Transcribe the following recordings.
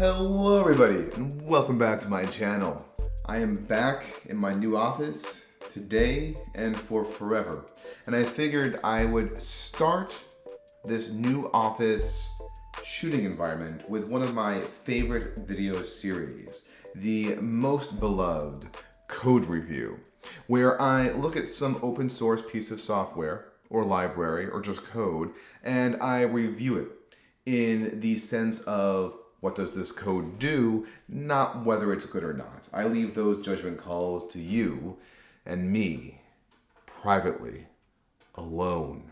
Hello everybody and welcome back to my channel. I am back in my new office today and for forever. And I figured I would start this new office shooting environment with one of my favorite video series, the most beloved code review, where I look at some open source piece of software or library or just code and I review it in the sense of what does this code do, not whether it's good or not. I leave those judgment calls to you and me, privately, alone,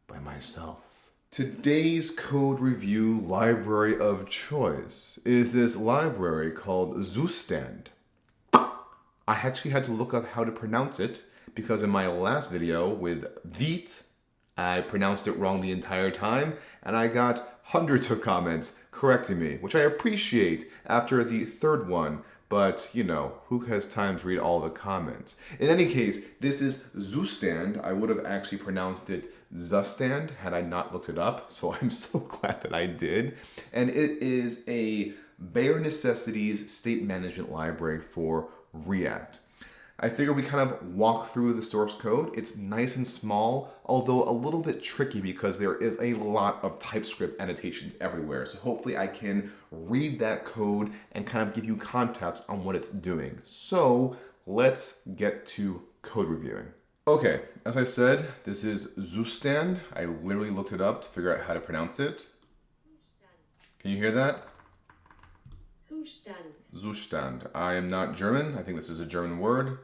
by myself. Today's code review library of choice is this library called Zustand. I actually had to look up how to pronounce it because in my last video with Vite, I pronounced it wrong the entire time and I got hundreds of comments correcting me, which I appreciate after the third one, but you know, who has time to read all the comments? In any case, this is Zustand. I would have actually pronounced it Zustand had I not looked it up, so I'm so glad that I did. And it is a bare necessities state management library for React. I figure we kind of walk through the source code. It's nice and small, although a little bit tricky because there is a lot of TypeScript annotations everywhere. So hopefully I can read that code and kind of give you context on what it's doing. So let's get to code reviewing. Okay, as I said, this is Zustand. I literally looked it up to figure out how to pronounce it. Can you hear that? Zustand. Zustand. I am not German. I think this is a German word.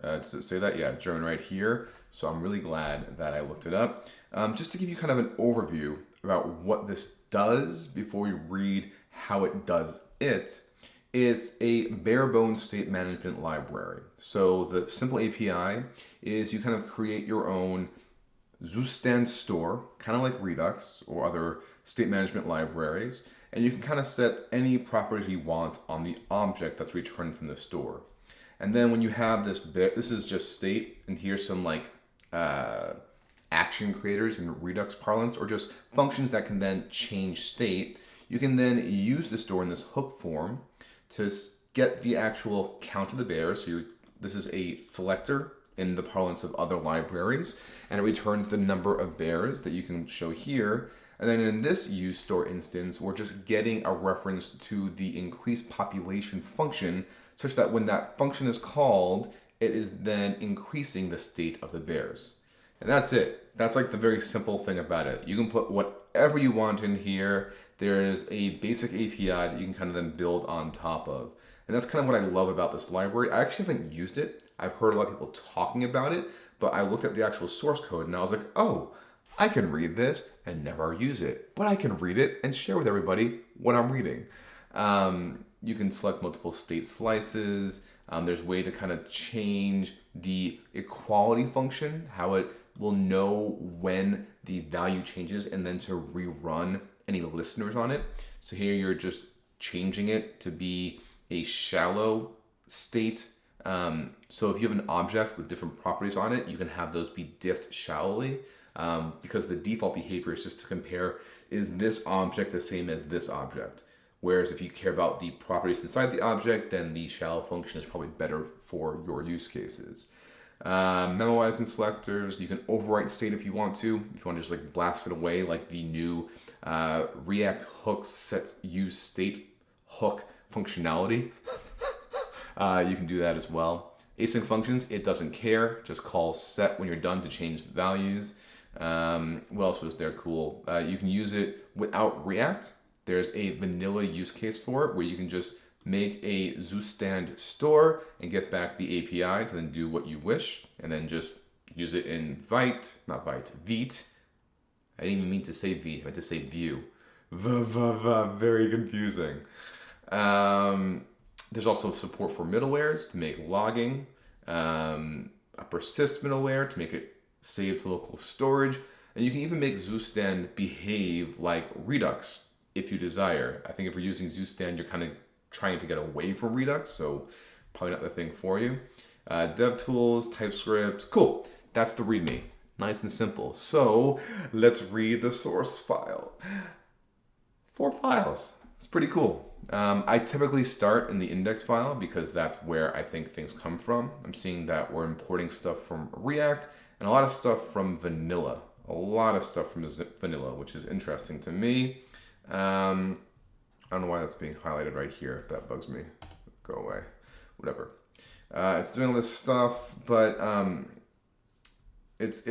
Does it say that? Yeah, German right here. So I'm really glad that I looked it up. Just to give you kind of an overview about what this does before we read how it does it, it's a bare bones state management library. So the simple API is you kind of create your own Zustand store, kind of like Redux or other state management libraries. And you can kind of set any properties you want on the object that's returned from the store. And then when you have this bit, this is just state, and here's some like action creators in Redux parlance, or just functions that can then change state. You can then use the store in this hook form to get the actual count of the bears. So this is a selector in the parlance of other libraries, and it returns the number of bears that you can show here. And then in this use store instance, we're just getting a reference to the increased population function such that when that function is called, it is then increasing the state of the bears. And that's it. That's like the very simple thing about it. You can put whatever you want in here. There is a basic API that you can kind of then build on top of. And that's kind of what I love about this library. I actually haven't used it. I've heard a lot of people talking about it, but I looked at the actual source code and I was like, oh, I can read this and never use it, but I can read it and share with everybody what I'm reading. You can select multiple state slices. There's a way to kind of change the equality function, how it will know when the value changes and then to rerun any listeners on it. So here you're just changing it to be a shallow state. So if you have an object with different properties on it, you can have those be diffed shallowly. Because the default behavior is just to compare, is this object the same as this object? Whereas if you care about the properties inside the object, then the shallow function is probably better for your use cases. Memoizing selectors, you can overwrite state if you want to. If you want to just like blast it away like the new React hooks set use state hook functionality. You can do that as well. Async functions, it doesn't care. Just call set when you're done to change the values. What else was there cool? You can use it without React. There's a vanilla use case for it where you can just make a Zustand store and get back the API to then do what you wish, and then just use it in Vite. I didn't even mean to say V, I meant to say view. Very confusing. There's also support for middlewares to make logging, a persist middleware to make it save to local storage, and you can even make Zustand behave like Redux if you desire. I think if you're using Zustand, you're kind of trying to get away from Redux, so probably not the thing for you. Dev tools, TypeScript, cool. That's the README. Nice and simple. So let's read the source file. 4 files. It's pretty cool. I typically start in the index file because that's where I think things come from. I'm seeing that we're importing stuff from React and a lot of stuff from vanilla. A lot of stuff from vanilla, which is interesting to me. I don't know why that's being highlighted right here. That bugs me. Go away. Whatever. It's doing all this stuff, but this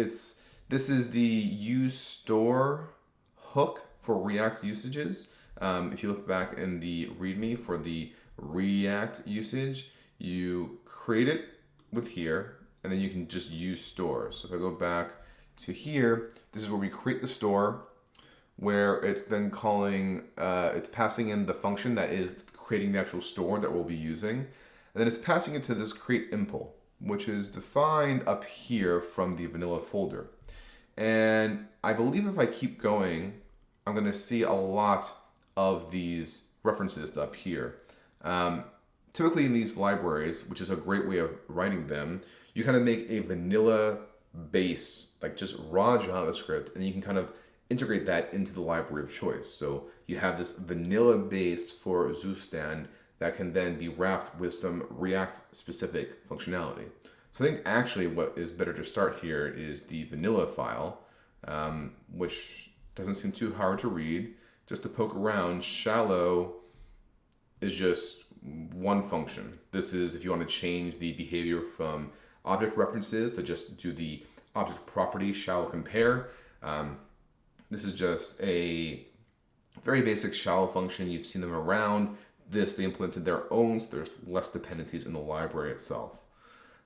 is the use store hook for React usages. If you look back in the README for the React usage, you create it with here, and then you can just use store. So if I go back to here, this is where we create the store, where it's then calling, it's passing in the function that is creating the actual store that we'll be using. And then it's passing it to this create impl, which is defined up here from the vanilla folder. And I believe if I keep going, I'm going to see a lot of these references up here. Typically in these libraries, which is a great way of writing them, you kind of make a vanilla base, like just raw JavaScript, and you can kind of integrate that into the library of choice. So you have this vanilla base for Zustand that can then be wrapped with some React specific functionality. So I think actually what is better to start here is the vanilla file, which doesn't seem too hard to read. Just to poke around, shallow is just one function. This is if you want to change the behavior from object references to just do the object property shallow compare. This is just a very basic shallow function. You've seen them around. They implemented their own, so there's less dependencies in the library itself.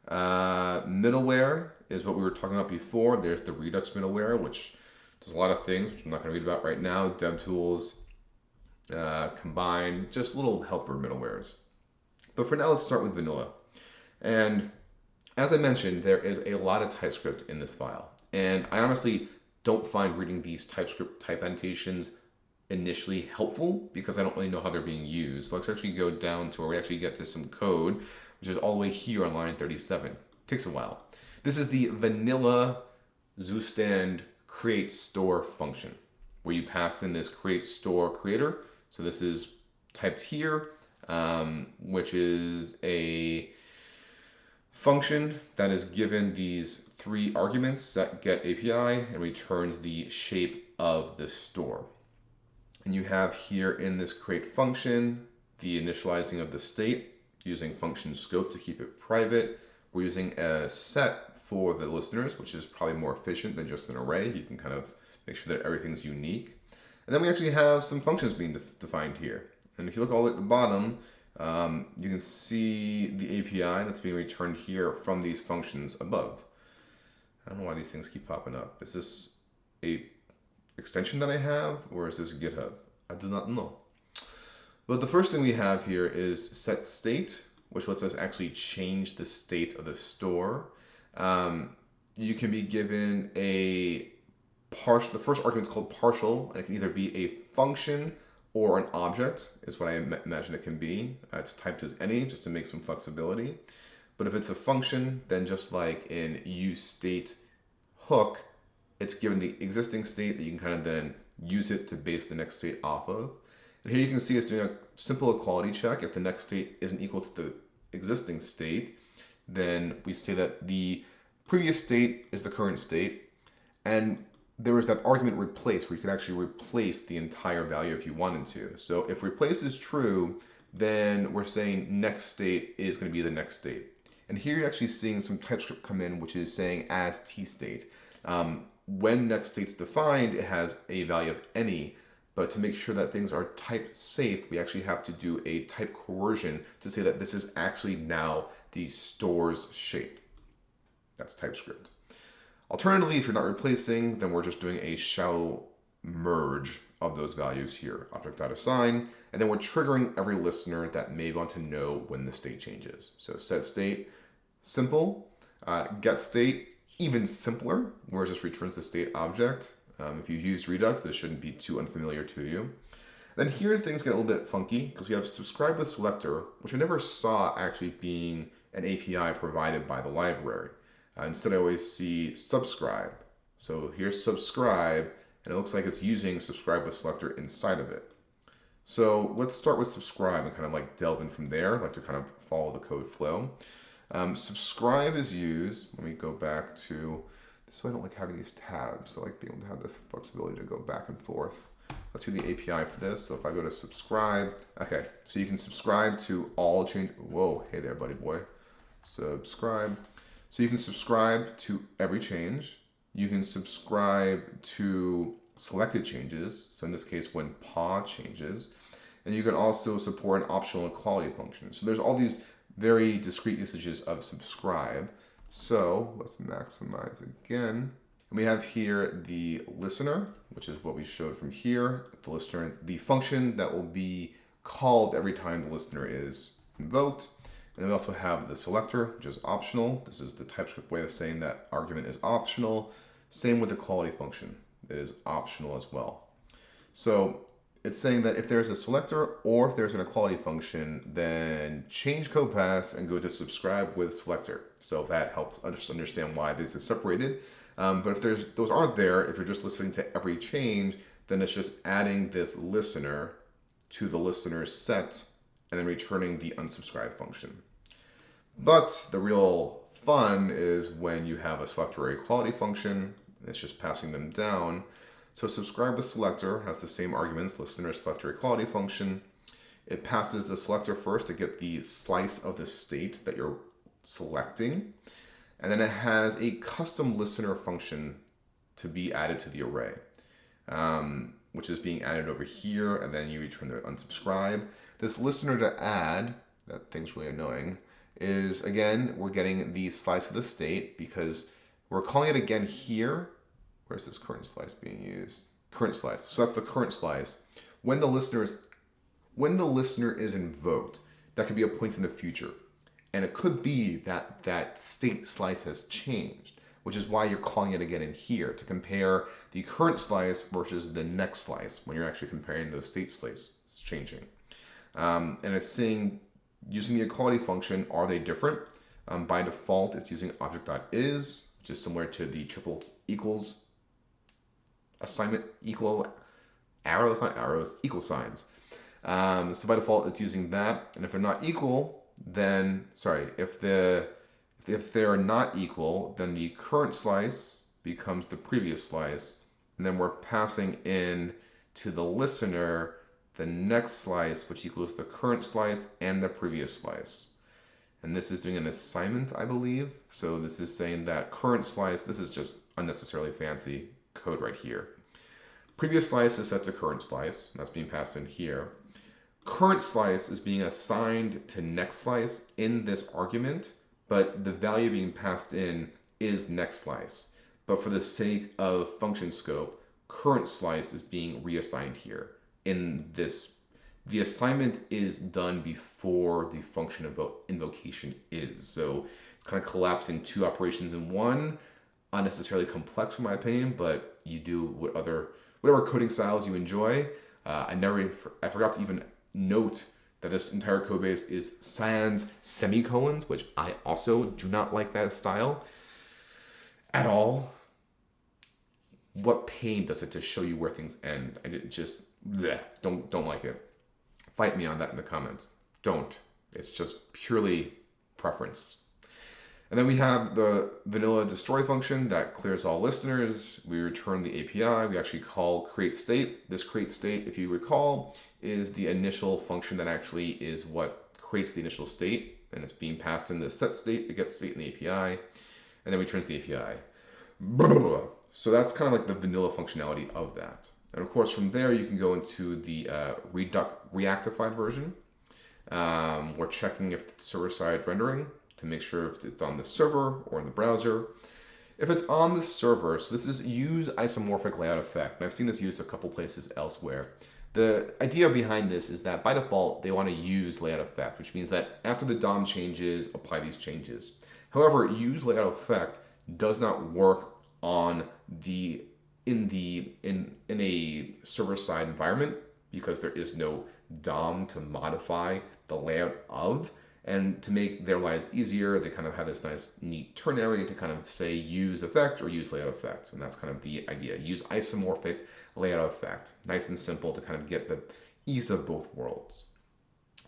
Middleware is what we were talking about before. There's the Redux middleware, which does a lot of things, which I'm not going to read about right now. DevTools, Combine, just little helper middlewares. But for now, let's start with vanilla. And as I mentioned, there is a lot of TypeScript in this file. And I honestly don't find reading these TypeScript type annotations initially helpful because I don't really know how they're being used. So let's actually go down to where we actually get to some code, which is all the way here on line 37. Takes a while. This is the vanilla Zustand create store function, where you pass in this create store creator. So this is typed here, which is a function that is given these three arguments, set, get, API, and returns the shape of the store. And you have here in this create function, the initializing of the state using function scope to keep it private. We're using a set for the listeners, which is probably more efficient than just an array. You can kind of make sure that everything's unique. And then we actually have some functions being defined here. And if you look all the way at the bottom, you can see the API that's being returned here from these functions above. I don't know why these things keep popping up. Is this a extension that I have, or is this GitHub? I do not know. But the first thing we have here is set state, which lets us actually change the state of the store. You can be given a partial, the first argument is called partial, and it can either be a function or an object, is what I imagine it can be. It's typed as any, just to make some flexibility. But if it's a function, then just like in useState hook, it's given the existing state that you can kind of then use it to base the next state off of. And here you can see it's doing a simple equality check. If the next state isn't equal to the existing state, then we say that the previous state is the current state. And there is that argument replace, where you can actually replace the entire value if you wanted to. So if replace is true, then we're saying next state is going to be the next state. And here you're actually seeing some TypeScript come in, which is saying as tstate. When next state's defined, it has a value of any, but to make sure that things are type safe, we actually have to do a type coercion to say that this is actually now the store's shape. That's TypeScript. Alternatively, if you're not replacing, then we're just doing a shallow merge of those values here, object.assign, and then we're triggering every listener that may want to know when the state changes. So set state, simple. Get state, even simpler, where it just returns the state object. If you use Redux, this shouldn't be too unfamiliar to you. Then here things get a little bit funky because we have subscribe with Selector, which I never saw actually being an API provided by the library. Instead, I always see subscribe. So here's subscribe, and it looks like it's using subscribe with Selector inside of it. So let's start with subscribe and kind of like delve in from there. I'd like to kind of follow the code flow. Subscribe is used, let me go back to, so I don't like having these tabs. I like being able to have this flexibility to go back and forth. Let's do the API for this. So if I go to subscribe, okay, so you can subscribe to all change. Whoa, hey there, buddy boy. Subscribe. So you can subscribe to every change. You can subscribe to selected changes. So in this case, when paw changes, and you can also support an optional equality function. So there's all these very discrete usages of subscribe. So let's maximize again. And we have here the listener, which is what we showed from here. The listener, the function that will be called every time the listener is invoked. And then we also have the selector, which is optional. This is the TypeScript way of saying that argument is optional. Same with the equality function. It is optional as well. So it's saying that if there's a selector or if there's an equality function, then change code path and go to subscribe with selector. So that helps us understand why these are separated. But if those aren't there, if you're just listening to every change, then it's just adding this listener to the listener set and then returning the unsubscribe function. But the real fun is when you have a selector or equality function, it's just passing them down. So subscribe with selector has the same arguments, listener, selector, equality function. It passes the selector first to get the slice of the state that you're selecting. And then it has a custom listener function to be added to the array, which is being added over here, and then you return the unsubscribe. This listener to add, that thing's really annoying, is again, we're getting the slice of the state because we're calling it again here. Where's this current slice being used? Current slice. So that's the current slice. When the listener is invoked, that could be a point in the future. And it could be that that state slice has changed, which is why you're calling it again in here to compare the current slice versus the next slice when you're actually comparing those state slices changing. And it's saying, using the equality function, are they different? By default, it's using object.is, which is similar to the triple equals assignment equal arrows, not arrows, equal signs. So by default, it's using that. And if they're not equal, then, if they're not equal, then the current slice becomes the previous slice. And then we're passing in to the listener the next slice, which equals the current slice and the previous slice. And this is doing an assignment, I believe. So this is saying that current slice, this is just unnecessarily fancy code right here. Previous slice is set to current slice, and that's being passed in here. Current slice is being assigned to next slice in this argument, but the value being passed in is next slice. But for the sake of function scope, current slice is being reassigned here. In this, the assignment is done before the function invocation is. So it's kind of collapsing two operations in one. Unnecessarily complex in my opinion, but you do whatever coding styles you enjoy. I forgot to even note that this entire code base is sans semicolons, which I also do not like that style at all. What pain does it to show you where things end? I just don't like it. Fight me on that in the comments. Don't. It's just purely preference. And then we have the vanilla destroy function that clears all listeners. We return the API. We actually call create state. This create state, if you recall, is the initial function that actually is what creates the initial state. And it's being passed in the set state, the get state in the API. And then returns the API. So that's kind of like the vanilla functionality of that. And of course, from there, you can go into the reactified version. We're checking if it's server-side rendering to make sure if it's on the server or in the browser. If it's on the server, so this is use isomorphic layout effect. And I've seen this used a couple places elsewhere. The idea behind this is that by default, they want to use layout effect, which means that after the DOM changes, apply these changes. However, use layout effect does not work on in a server-side environment because there is no DOM to modify the layout of. And to make their lives easier, they kind of have this nice, neat ternary to kind of say use effect or use layout effect. And that's kind of the idea. Use isomorphic layout effect. Nice and simple to kind of get the ease of both worlds.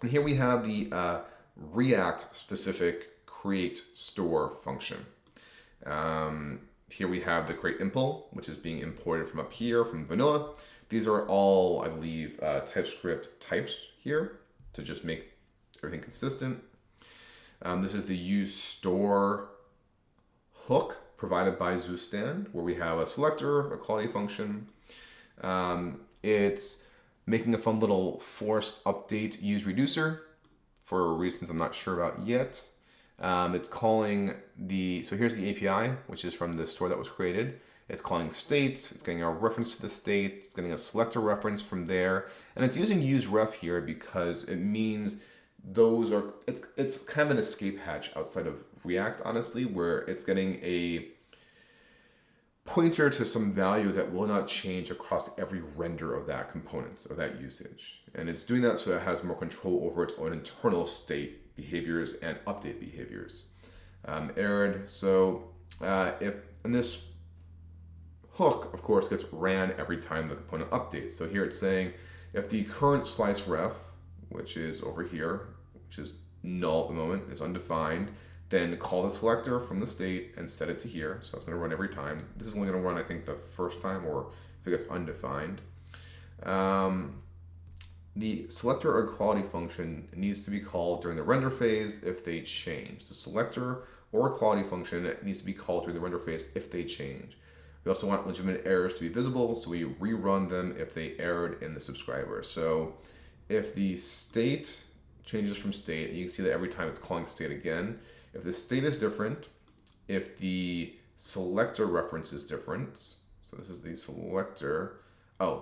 And here we have the React specific create store function. Here we have the create impl, which is being imported from up here from vanilla. These are all, I believe, TypeScript types here to just make everything consistent. This is the use store hook provided by Zustand, where we have a selector, a quality function. It's making a fun little forced update use reducer for reasons I'm not sure about yet. It's calling so here's the API, which is from the store that was created. It's calling state, it's getting a reference to the state, it's getting a selector reference from there, and it's using useRef here because it means it's kind of an escape hatch outside of React, honestly, where it's getting a pointer to some value that will not change across every render of that component or that usage. And it's doing that so it has more control over its own internal state behaviors and update behaviors. Error, so and this hook, of course, gets ran every time the component updates. So here it's saying if the current slice ref, which is over here, which is null at the moment, is undefined, then call the selector from the state and set it to here. So that's going to run every time. This is only going to run, I think, the first time, or if it gets undefined. The selector or quality function needs to be called during the render phase if they change. The selector or quality function needs to be called during the render phase if they change. We also want legitimate errors to be visible, so we rerun them if they errored in the subscriber. So if the state changes from state, you can see that every time it's calling state again. If the state is different, if the selector reference is different, so this is the selector,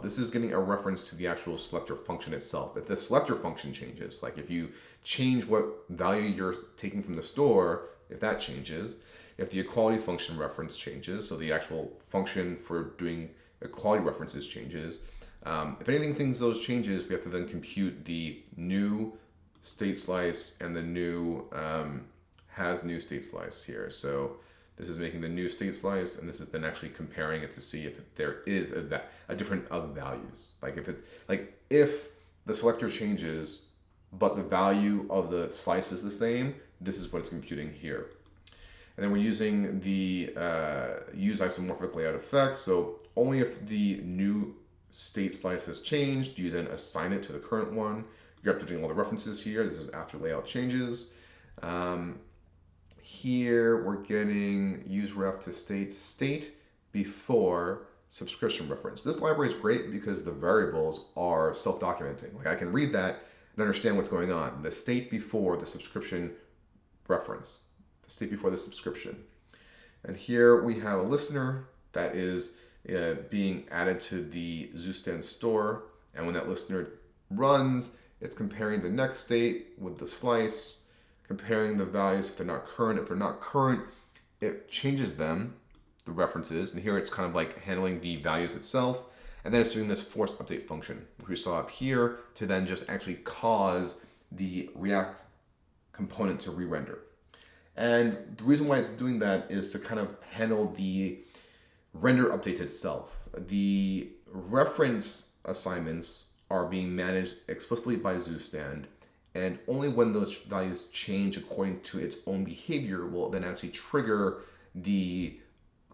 this is getting a reference to the actual selector function itself. If the selector function changes, like if you change what value you're taking from the store, if that changes, if the equality function reference changes, so the actual function for doing equality references changes, if anything those changes, we have to then compute the new state slice and the new has new state slice here. So this is making the new state slice, and this is then actually comparing it to see if there is a different of values. If the selector changes, but the value of the slice is the same, this is what it's computing here. And then we're using the use isomorphic layout effect. So only if the new state slice has changed, do you then assign it to the current one. You're updating all the references here. This is after layout changes. Here we're getting use ref to state before subscription reference. This library is great because the variables are self-documenting. Like I can read that and understand what's going on. The state before the subscription reference, the state before the subscription. And here we have a listener that is being added to the Zustand store. And when that listener runs, it's comparing the next state with the slice, comparing the values if they're not current. If they're not current, it changes them, the references. And here it's kind of like handling the values itself. And then it's doing this force update function, which we saw up here, to then just actually cause the React component to re-render. And the reason why it's doing that is to kind of handle the render update itself. The reference assignments are being managed explicitly by Zustand, and only when those values change according to its own behavior will it then actually trigger the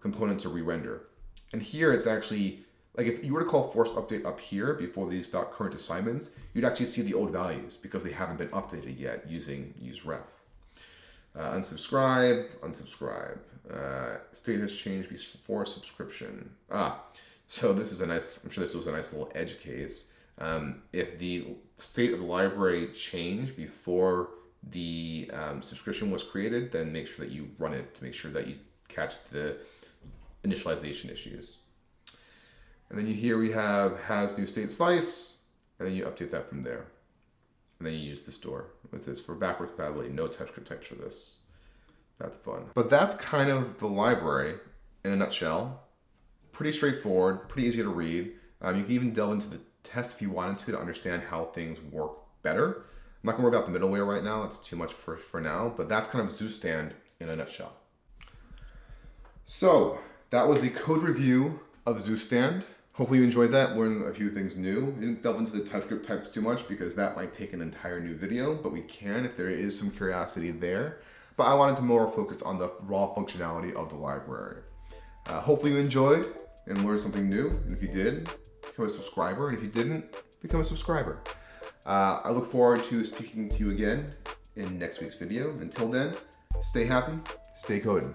component to re-render. And here it's actually, like if you were to call force update up here before these .current assignments, you'd actually see the old values because they haven't been updated yet using useRef. Unsubscribe, state has changed before subscription. So this is I'm sure this was a nice little edge case. If the state of the library changed before the subscription was created, then make sure that you run it to make sure that you catch the initialization issues. And then here we have has new state slice, and then you update that from there. And then you use the store. With this for backward compatibility, no TypeScript types for this. That's fun. But that's kind of the library in a nutshell. Pretty straightforward, pretty easy to read. You can even delve into the test if you wanted to understand how things work better. I'm not going to worry about the middleware right now. That's too much for now. But that's kind of Zustand in a nutshell. So that was a code review of Zustand. Hopefully you enjoyed that, learned a few things new. Didn't delve into the TypeScript types too much because that might take an entire new video, but we can if there is some curiosity there. But I wanted to more focus on the raw functionality of the library. Hopefully you enjoyed and learned something new. And if you did, become a subscriber. And if you didn't, become a subscriber. I look forward to speaking to you again in next week's video. Until then, stay happy, stay coding.